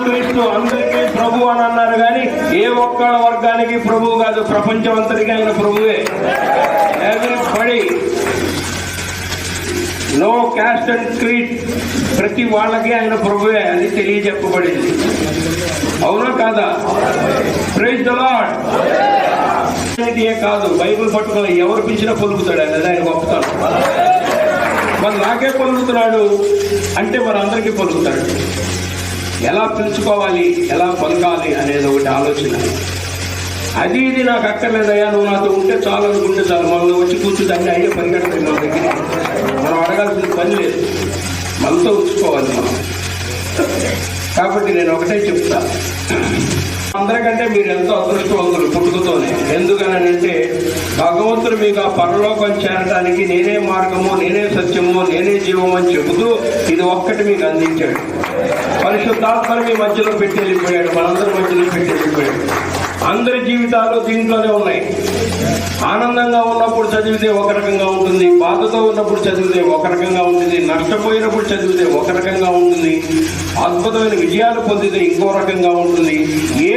క్రీస్తు అందరికీ ప్రభు అని అన్నారు కానీ ఏ ఒక్క వర్గానికి ప్రభువు కాదు, ప్రపంచం అంతటికీ ఆయన ప్రభువే. Everybody, no caste and creed, ప్రతి వాళ్ళకి ఆయన ప్రభువే అని తెలియజెప్పబడింది. అవునా కాదా? Praise the Lord. కాదు, బైబిల్ పట్టుకుని ఎవరు పిలిచినా పలుకుతాడు ఆయన గొప్పతనం. మరి నాకే పలుకుతున్నాడు అంటే మరి అందరికీ పలుకుతాడు. ఎలా పిలుచుకోవాలి, ఎలా పలకాలి అనేది ఒకటి ఆలోచన. అది ఇది నాకు అక్కర్లేదయ్యా, నువ్వు నాతో ఉంటే చాలు అనుకుంటే చాలు. మనం వచ్చి కూర్చుంటే అయ్యే పరిగెడతాయి మన దగ్గర. మనం అడగాల్సిన పని లేదు, మనతో ఉంచుకోవాలి మనం. కాబట్టి నేను ఒకటే చెప్తా, అందరికంటే మీరు ఎంతో అదృష్టవంతులు పుట్టుకతోనే. ఎందుకనంటే భగవంతుడు మీకు ఆ పరలోకం చేరడానికి నేనే మార్గము, నేనే సత్యము, నేనే జీవము అని చెబుతూ ఇది ఒక్కటి మీకు అందించాడు. పరిశుద్ధాత్మని మీ మధ్యలో పెట్టి వెళ్ళిపోయాడు, మనందరి మధ్యలో పెట్టి వెళ్ళిపోయాడు. అందరి జీవితాలు దీంట్లోనే ఉన్నాయి. ఆనందంగా ఉన్నప్పుడు చదివితే ఒక రకంగా ఉంటుంది, బాధతో ఉన్నప్పుడు చదివితే ఒక రకంగా ఉంటుంది, నష్టపోయినప్పుడు చదివితే ఒక రకంగా ఉంటుంది, అద్భుతమైన విజయాలు పొందితే ఇంకో రకంగా ఉంటుంది. ఏ